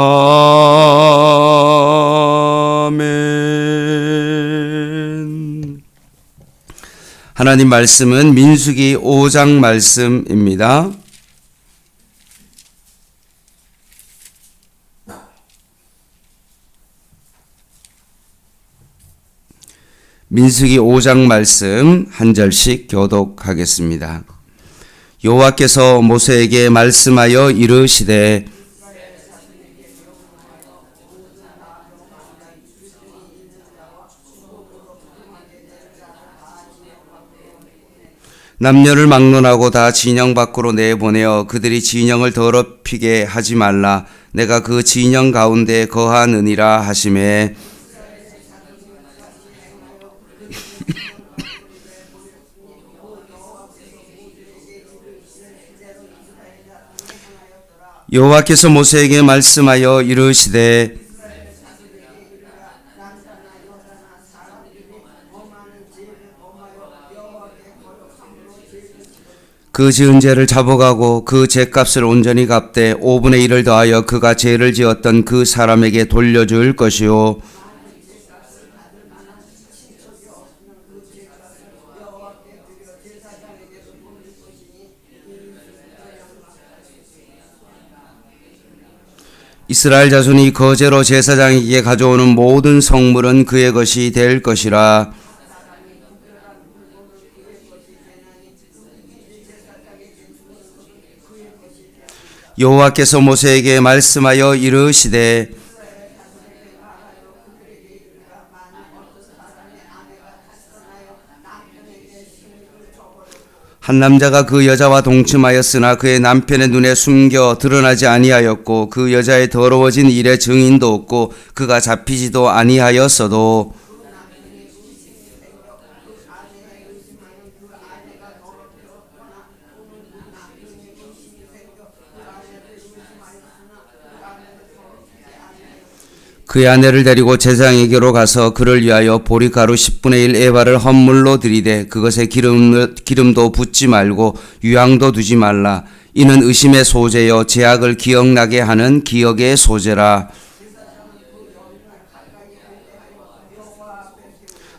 아멘. 하나님 말씀은 민수기 5장 말씀입니다. 민수기 5장 말씀 한 절씩 교독하겠습니다. 여호와께서 모세에게 말씀하여 이르시되 남녀를 막론하고 다 진영 밖으로 내보내어 그들이 진영을 더럽히게 하지 말라. 내가 그 진영 가운데 거하느니라 하시매 여호와께서 모세에게 말씀하여 이르시되 그 지은 죄를 잡아가고 그 죄값을 온전히 갚되 5분의 1을 더하여 그가 죄를 지었던 그 사람에게 돌려줄 것이요 이스라엘 자손이 거제로 제사장에게 가져오는 모든 성물은 그의 것이 될 것이라. 여호와께서 모세에게 말씀하여 이르시되 한 남자가 그 여자와 동침하였으나 그의 남편의 눈에 숨겨 드러나지 아니하였고 그 여자의 더러워진 일의 증인도 없고 그가 잡히지도 아니하였어도 그의 아내를 데리고 제사장에게로 가서 그를 위하여 보리가루 10분의 1 에바를 헌물로 드리되 그것에 기름도 붓지 말고 유향도 두지 말라. 이는 의심의 소재여 죄악을 기억나게 하는 기억의 소재라.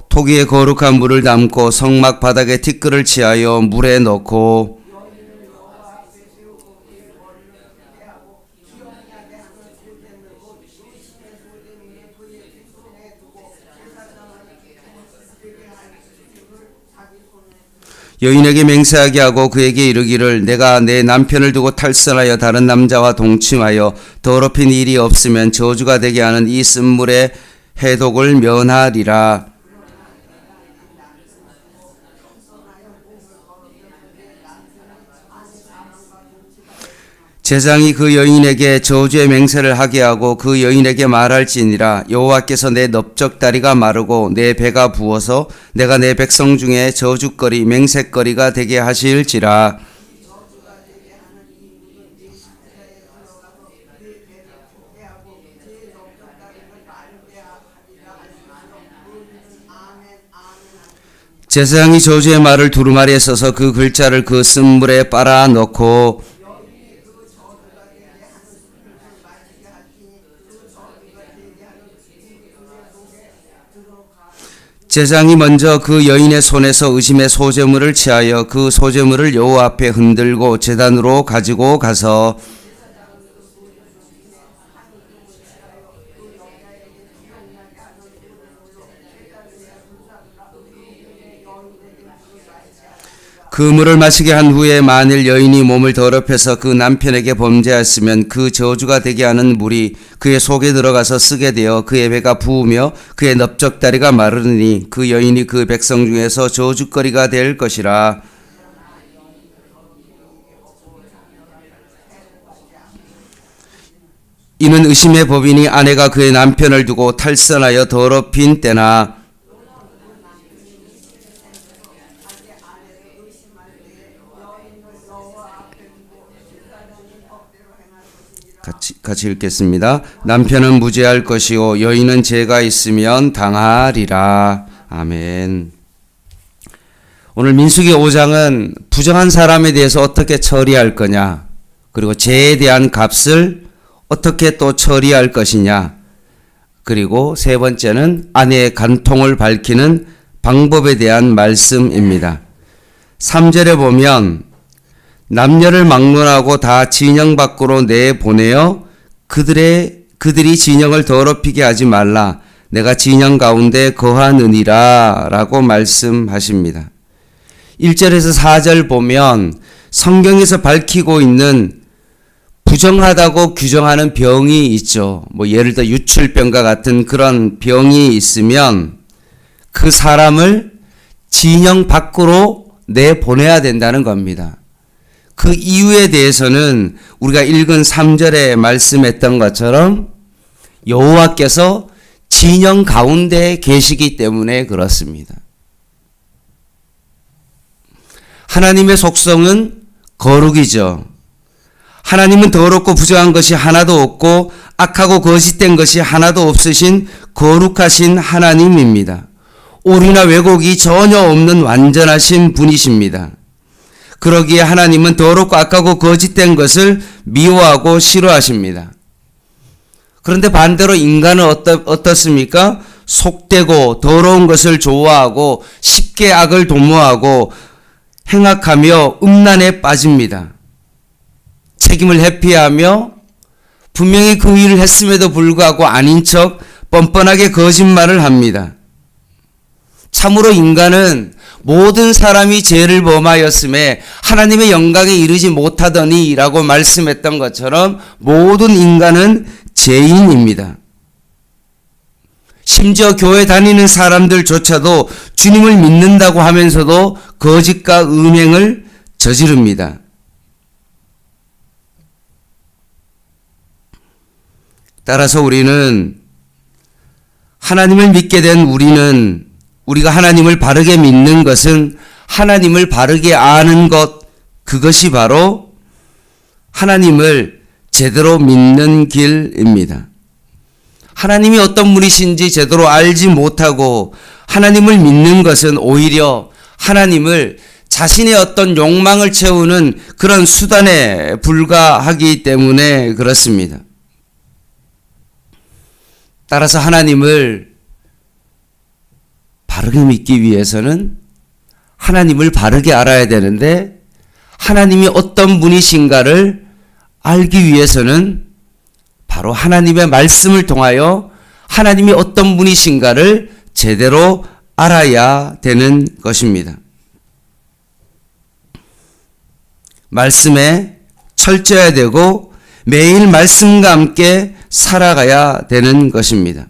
토기에 거룩한 물을 담고 성막 바닥에 티끌을 치하여 물에 넣고 여인에게 맹세하게 하고 그에게 이르기를 내가 내 남편을 두고 탈선하여 다른 남자와 동침하여 더럽힌 일이 없으면 저주가 되게 하는 이 쓴물의 해독을 면하리라. 제사장이 그 여인에게 저주의 맹세를 하게 하고 그 여인에게 말할지니라. 여호와께서 내 넓적다리가 마르고 내 배가 부어서 내가 내 백성 중에 저주거리 맹세거리가 되게 하실지라. 제사장이 저주의 말을 두루마리에 써서 그 글자를 그 쓴물에 빨아 넣고 제사장이 먼저 그 여인의 손에서 의심의 소재물을 취하여 그 소재물을 여호와 앞에 흔들고 제단으로 가지고 가서 그 물을 마시게 한 후에 만일 여인이 몸을 더럽혀서 그 남편에게 범죄하였으면 그 저주가 되게 하는 물이 그의 속에 들어가서 쓰게 되어 그의 배가 부으며 그의 넓적다리가 마르니 그 여인이 그 백성 중에서 저주거리가 될 것이라. 이는 의심의 법이니 아내가 그의 남편을 두고 탈선하여 더럽힌 때나 같이 읽겠습니다. 남편은 무죄할 것이요 여인은 죄가 있으면 당하리라. 아멘. 오늘 민수기 5장은 부정한 사람에 대해서 어떻게 처리할 거냐, 그리고 죄에 대한 값을 어떻게 또 처리할 것이냐. 그리고 세 번째는 아내의 간통을 밝히는 방법에 대한 말씀입니다. 3절에 보면 남녀를 막론하고 다 진영 밖으로 내보내어 그들이 진영을 더럽히게 하지 말라. 내가 진영 가운데 거하느니라 라고 말씀하십니다. 1절에서 4절 보면 성경에서 밝히고 있는 부정하다고 규정하는 병이 있죠. 예를 들어 유출병과 같은 그런 병이 있으면 그 사람을 진영 밖으로 내보내야 된다는 겁니다. 그 이유에 대해서는 우리가 읽은 3절에 말씀했던 것처럼 여호와께서 진영 가운데 계시기 때문에 그렇습니다. 하나님의 속성은 거룩이죠. 하나님은 더럽고 부정한 것이 하나도 없고 악하고 거짓된 것이 하나도 없으신 거룩하신 하나님입니다. 오류나 왜곡이 전혀 없는 완전하신 분이십니다. 그러기에 하나님은 더럽고 악하고 거짓된 것을 미워하고 싫어하십니다. 그런데 반대로 인간은 어떻습니까? 속되고 더러운 것을 좋아하고 쉽게 악을 도모하고 행악하며 음란에 빠집니다. 책임을 회피하며 분명히 그 일을 했음에도 불구하고 아닌 척 뻔뻔하게 거짓말을 합니다. 참으로 인간은 모든 사람이 죄를 범하였음에 하나님의 영광에 이르지 못하더니 라고 말씀했던 것처럼 모든 인간은 죄인입니다. 심지어 교회 다니는 사람들조차도 주님을 믿는다고 하면서도 거짓과 음행을 저지릅니다. 따라서 우리는 하나님을 믿게 된 우리가 하나님을 바르게 믿는 것은 하나님을 바르게 아는 것, 그것이 바로 하나님을 제대로 믿는 길입니다. 하나님이 어떤 분이신지 제대로 알지 못하고 하나님을 믿는 것은 오히려 하나님을 자신의 어떤 욕망을 채우는 그런 수단에 불과하기 때문에 그렇습니다. 따라서 하나님을 바르게 믿기 위해서는 하나님을 바르게 알아야 되는데 하나님이 어떤 분이신가를 알기 위해서는 바로 하나님의 말씀을 통하여 하나님이 어떤 분이신가를 제대로 알아야 되는 것입니다. 말씀에 철저해야 되고 매일 말씀과 함께 살아가야 되는 것입니다.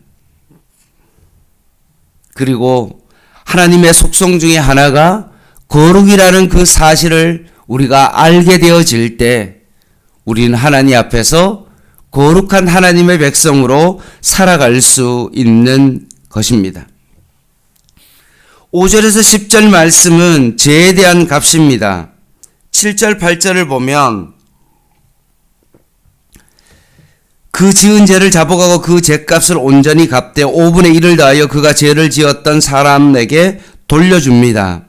그리고 하나님의 속성 중에 하나가 거룩이라는 그 사실을 우리가 알게 되어질 때 우리는 하나님 앞에서 거룩한 하나님의 백성으로 살아갈 수 있는 것입니다. 5절에서 10절 말씀은 죄에 대한 값입니다. 7절, 8절을 보면 그 지은 죄를 자복하고 그 죄값을 온전히 갚되 5분의 1을 더하여 그가 죄를 지었던 사람에게 돌려줍니다.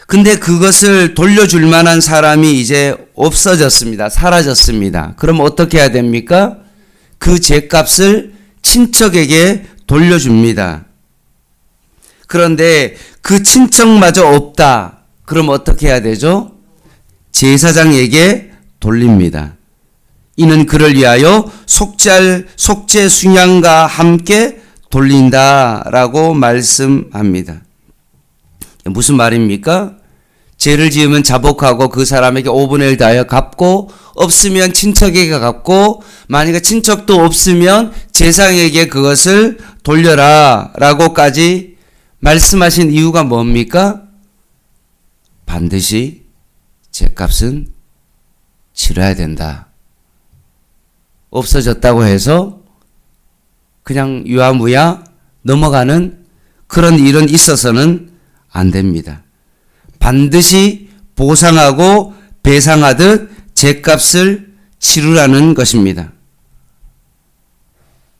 근데 그것을 돌려줄 만한 사람이 이제 없어졌습니다. 사라졌습니다. 그럼 어떻게 해야 됩니까? 그 죄값을 친척에게 돌려줍니다. 그런데 그 친척마저 없다. 그럼 어떻게 해야 되죠? 제사장에게 돌립니다. 이는 그를 위하여 속죄 순양과 함께 돌린다라고 말씀합니다. 무슨 말입니까? 죄를 지으면 자복하고 그 사람에게 5분의 1 다하여 갚고 없으면 친척에게 갚고 만약에 친척도 없으면 제사장에게 그것을 돌려라 라고까지 말씀하신 이유가 뭡니까? 반드시 죄값은 치러야 된다. 없어졌다고 해서 그냥 유야무야 넘어가는 그런 일은 있어서는 안 됩니다. 반드시 보상하고 배상하듯 죄값을 치르라는 것입니다.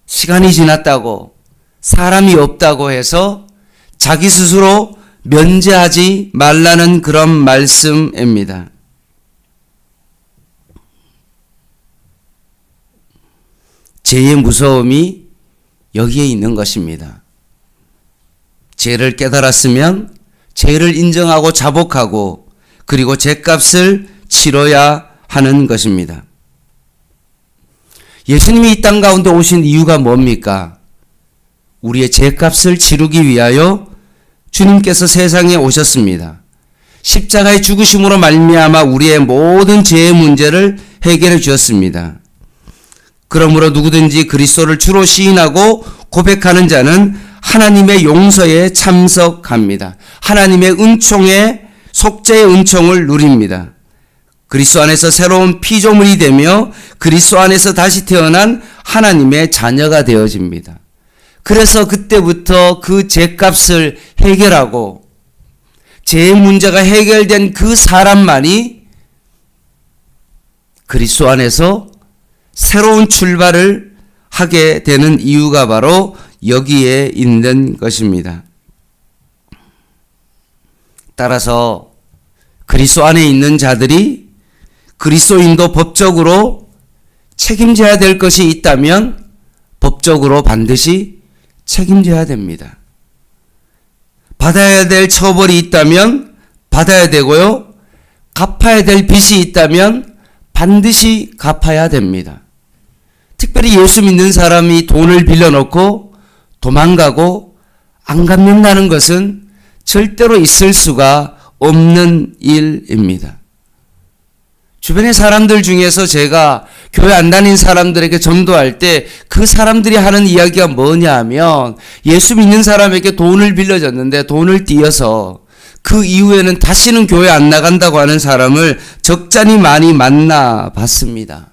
시간이 지났다고 사람이 없다고 해서 자기 스스로 면제하지 말라는 그런 말씀입니다. 죄의 무서움이 여기에 있는 것입니다. 죄를 깨달았으면 죄를 인정하고 자복하고 그리고 죄값을 치러야 하는 것입니다. 예수님이 이 땅 가운데 오신 이유가 뭡니까? 우리의 죄값을 치르기 위하여 주님께서 세상에 오셨습니다. 십자가의 죽으심으로 말미암아 우리의 모든 죄의 문제를 해결해 주었습니다. 그러므로 누구든지 그리스도를 주로 시인하고 고백하는 자는 하나님의 용서에 참석합니다. 하나님의 은총에 속죄의 은총을 누립니다. 그리스도 안에서 새로운 피조물이 되며 그리스도 안에서 다시 태어난 하나님의 자녀가 되어집니다. 그래서 그때부터 그 죄값을 해결하고 죄의 문제가 해결된 그 사람만이 그리스도 안에서 새로운 출발을 하게 되는 이유가 바로 여기에 있는 것입니다. 따라서 그리스도 안에 있는 자들이 그리스도인도 법적으로 책임져야 될 것이 있다면 법적으로 반드시 책임져야 됩니다. 받아야 될 처벌이 있다면 받아야 되고요. 갚아야 될 빚이 있다면 반드시 갚아야 됩니다. 특별히 예수 믿는 사람이 돈을 빌려놓고 도망가고 안 갚는다는 것은 절대로 있을 수가 없는 일입니다. 주변의 사람들 중에서 제가 교회 안 다닌 사람들에게 전도할 때 그 사람들이 하는 이야기가 뭐냐 하면 예수 믿는 사람에게 돈을 빌려줬는데 돈을 띄어서 그 이후에는 다시는 교회 안 나간다고 하는 사람을 적잖이 많이 만나봤습니다.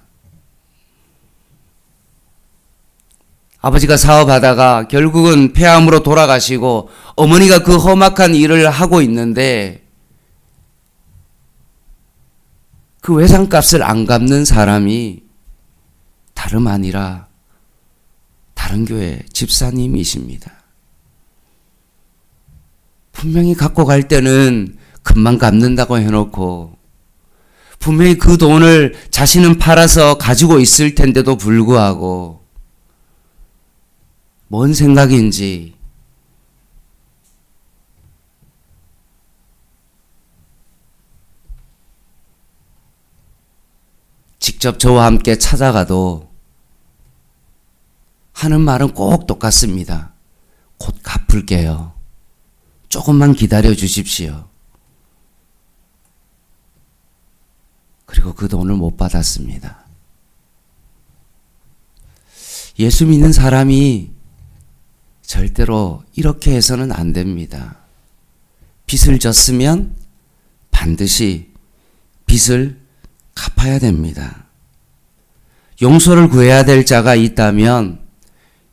아버지가 사업하다가 결국은 폐암으로 돌아가시고 어머니가 그 험악한 일을 하고 있는데 그 외상값을 안 갚는 사람이 다름 아니라 다른 교회 집사님이십니다. 분명히 갖고 갈 때는 금방 갚는다고 해놓고 분명히 그 돈을 자신은 팔아서 가지고 있을 텐데도 불구하고 뭔 생각인지 직접 저와 함께 찾아가도 하는 말은 꼭 똑같습니다. 곧 갚을게요. 조금만 기다려 주십시오. 그리고 그 돈을 못 받았습니다. 예수 믿는 사람이 절대로 이렇게 해서는 안 됩니다. 빚을 졌으면 반드시 빚을 갚아야 됩니다. 용서를 구해야 될 자가 있다면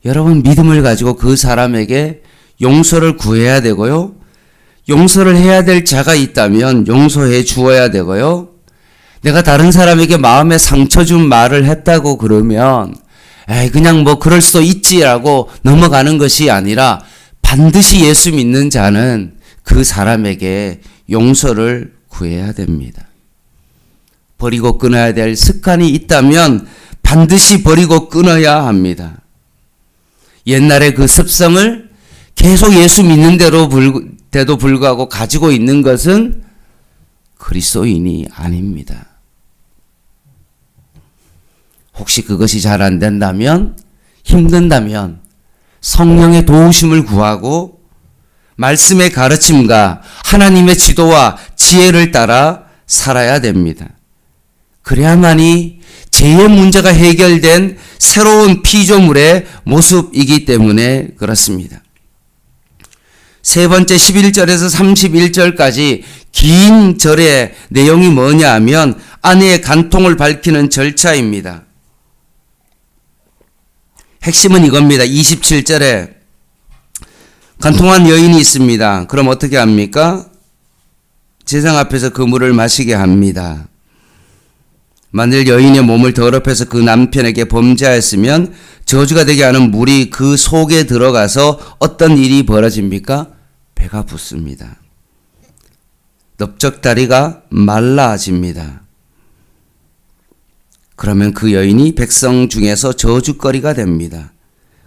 여러분 믿음을 가지고 그 사람에게 용서를 구해야 되고요. 용서를 해야 될 자가 있다면 용서해 주어야 되고요. 내가 다른 사람에게 마음에 상처 준 말을 했다고 그러면 그냥 뭐 그럴 수도 있지라고 넘어가는 것이 아니라 반드시 예수 믿는 자는 그 사람에게 용서를 구해야 됩니다. 버리고 끊어야 될 습관이 있다면 반드시 버리고 끊어야 합니다. 옛날에 그 습성을 계속 예수 믿는 데도 불구하고 가지고 있는 것은 그리스도인이 아닙니다. 혹시 그것이 잘 안 된다면, 힘든다면 성령의 도우심을 구하고 말씀의 가르침과 하나님의 지도와 지혜를 따라 살아야 됩니다. 그래야만이 죄의 문제가 해결된 새로운 피조물의 모습이기 때문에 그렇습니다. 세 번째 11절에서 31절까지 긴 절의 내용이 뭐냐 하면 아내의 간통을 밝히는 절차입니다. 핵심은 이겁니다. 27절에 간통한 여인이 있습니다. 그럼 어떻게 합니까? 제상 앞에서 그 물을 마시게 합니다. 만일 여인의 몸을 더럽혀서 그 남편에게 범죄하였으면 저주가 되게 하는 물이 그 속에 들어가서 어떤 일이 벌어집니까? 배가 붓습니다. 넓적다리가 말라집니다. 그러면 그 여인이 백성 중에서 저주거리가 됩니다.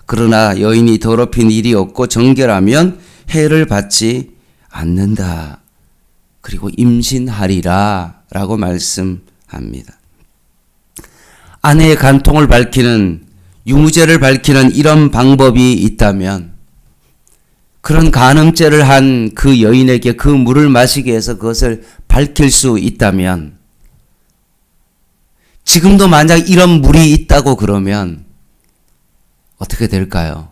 그러나 여인이 더럽힌 일이 없고 정결하면 해를 받지 않는다. 그리고 임신하리라 라고 말씀합니다. 아내의 간통을 밝히는, 유무죄를 밝히는 이런 방법이 있다면, 그런 간음죄를 한 그 여인에게 그 물을 마시게 해서 그것을 밝힐 수 있다면, 지금도 만약 이런 물이 있다고 그러면 어떻게 될까요?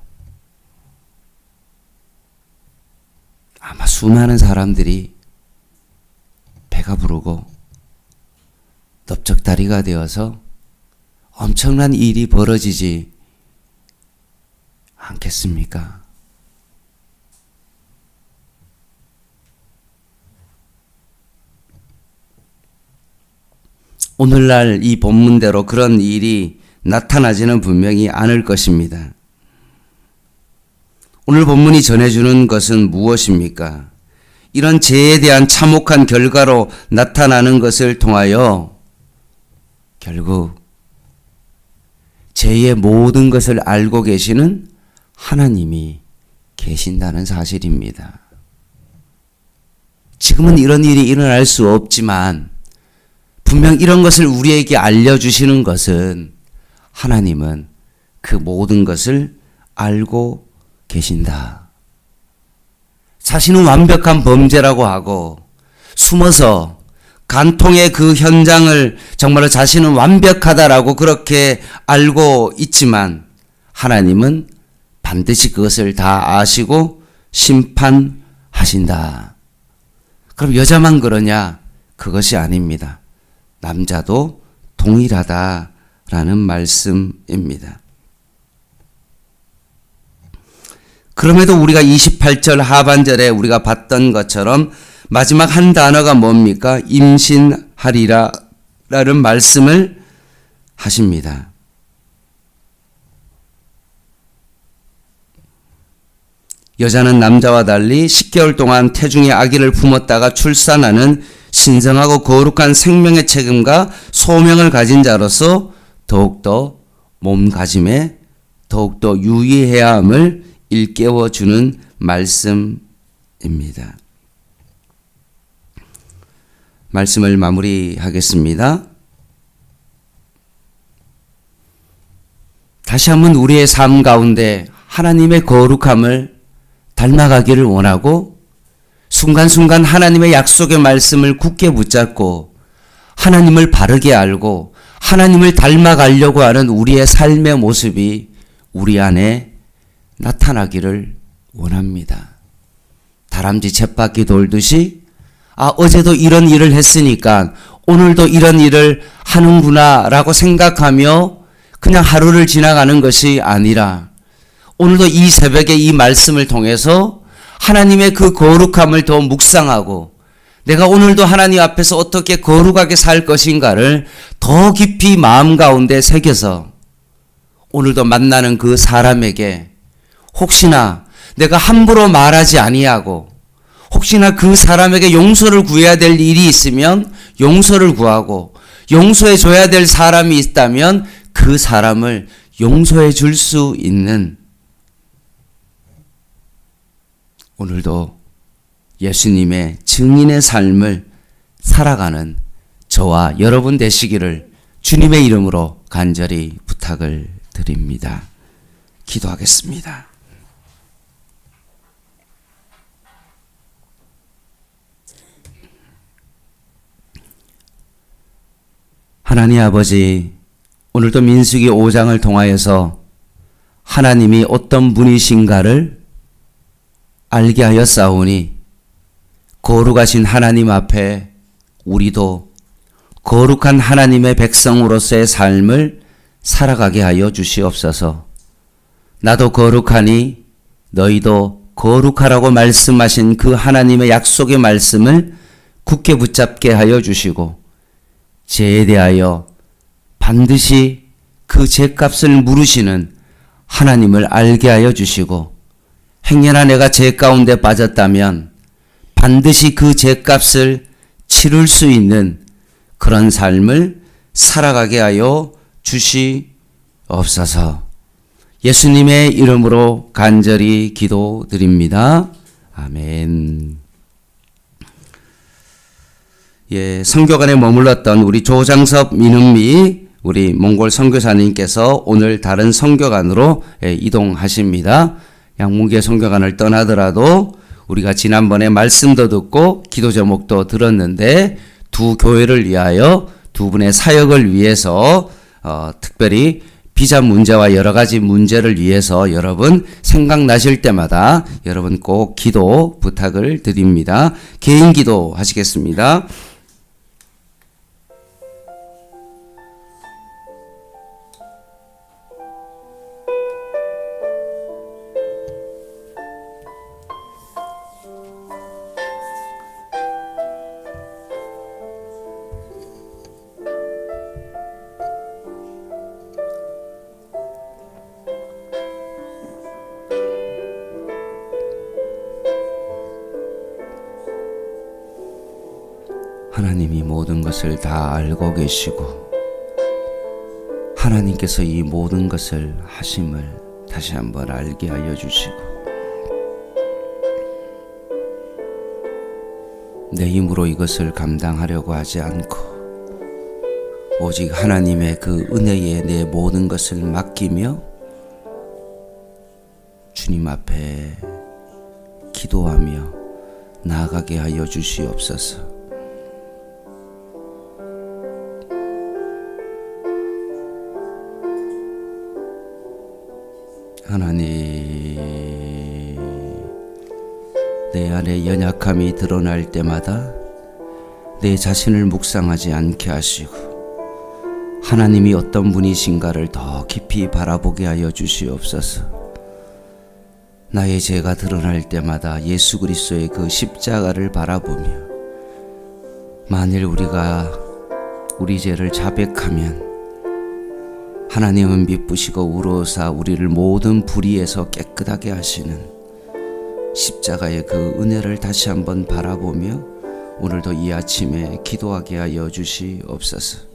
아마 수많은 사람들이 배가 부르고 넓적다리가 되어서 엄청난 일이 벌어지지 않겠습니까? 오늘날 이 본문대로 그런 일이 나타나지는 분명히 않을 것입니다. 오늘 본문이 전해주는 것은 무엇입니까? 이런 죄에 대한 참혹한 결과로 나타나는 것을 통하여 결국 죄의 모든 것을 알고 계시는 하나님이 계신다는 사실입니다. 지금은 이런 일이 일어날 수 없지만 분명 이런 것을 우리에게 알려주시는 것은 하나님은 그 모든 것을 알고 계신다. 자신은 완벽한 범죄라고 하고 숨어서 간통의 그 현장을 정말로 자신은 완벽하다라고 그렇게 알고 있지만 하나님은 반드시 그것을 다 아시고 심판하신다. 그럼 여자만 그러냐? 그것이 아닙니다. 남자도 동일하다라는 말씀입니다. 그럼에도 우리가 28절 하반절에 우리가 봤던 것처럼 마지막 한 단어가 뭡니까? 임신하리라 라는 말씀을 하십니다. 여자는 남자와 달리 10개월 동안 태중의 아기를 품었다가 출산하는 신성하고 거룩한 생명의 책임과 소명을 가진 자로서 더욱더 몸가짐에 더욱더 유의해야 함을 일깨워주는 말씀입니다. 말씀을 마무리하겠습니다. 다시 한번 우리의 삶 가운데 하나님의 거룩함을 닮아가기를 원하고 순간순간 하나님의 약속의 말씀을 굳게 붙잡고 하나님을 바르게 알고 하나님을 닮아가려고 하는 우리의 삶의 모습이 우리 안에 나타나기를 원합니다. 다람쥐 쳇바퀴 돌듯이 어제도 이런 일을 했으니까 오늘도 이런 일을 하는구나 라고 생각하며 그냥 하루를 지나가는 것이 아니라 오늘도 이 새벽에 이 말씀을 통해서 하나님의 그 거룩함을 더 묵상하고 내가 오늘도 하나님 앞에서 어떻게 거룩하게 살 것인가를 더 깊이 마음 가운데 새겨서 오늘도 만나는 그 사람에게 혹시나 내가 함부로 말하지 아니하고 혹시나 그 사람에게 용서를 구해야 될 일이 있으면 용서를 구하고 용서해 줘야 될 사람이 있다면 그 사람을 용서해 줄 수 있는 오늘도 예수님의 증인의 삶을 살아가는 저와 여러분 되시기를 주님의 이름으로 간절히 부탁을 드립니다. 기도하겠습니다. 하나님 아버지, 오늘도 민수기 5장을 통하여서 하나님이 어떤 분이신가를 알게 하여 싸우니 거룩하신 하나님 앞에 우리도 거룩한 하나님의 백성으로서의 삶을 살아가게 하여 주시옵소서. 나도 거룩하니 너희도 거룩하라고 말씀하신 그 하나님의 약속의 말씀을 굳게 붙잡게 하여 주시고 죄에 대하여 반드시 그 죄값을 물으시는 하나님을 알게 하여 주시고 행여나 내가 죄 가운데 빠졌다면 반드시 그 죄값을 치를 수 있는 그런 삶을 살아가게 하여 주시옵소서. 예수님의 이름으로 간절히 기도드립니다. 아멘. 예, 선교관에 머물렀던 우리 조장섭 민흥미 우리 몽골 선교사님께서 오늘 다른 선교관으로 이동하십니다. 양문계 선교관을 떠나더라도 우리가 지난번에 말씀도 듣고 기도 제목도 들었는데 두 교회를 위하여 두 분의 사역을 위해서 특별히 비자 문제와 여러 가지 문제를 위해서 여러분 생각나실 때마다 여러분 꼭 기도 부탁을 드립니다. 개인 기도 하시겠습니다. 하나님이 모든 것을 다 알고 계시고 하나님께서 이 모든 것을 하심을 다시 한번 알게 하여 주시고 내 힘으로 이것을 감당하려고 하지 않고 오직 하나님의 그 은혜에 내 모든 것을 맡기며 주님 앞에 기도하며 나아가게 하여 주시옵소서. 하나님, 내 안에 연약함이 드러날 때마다 내 자신을 묵상하지 않게 하시고 하나님이 어떤 분이신가를 더 깊이 바라보게 하여 주시옵소서. 나의 죄가 드러날 때마다 예수 그리스도의 그 십자가를 바라보며 만일 우리가 우리 죄를 자백하면 하나님은 미쁘시고 우러사 우리를 모든 불의에서 깨끗하게 하시는 십자가의 그 은혜를 다시 한번 바라보며 오늘도 이 아침에 기도하게 하여 주시옵소서.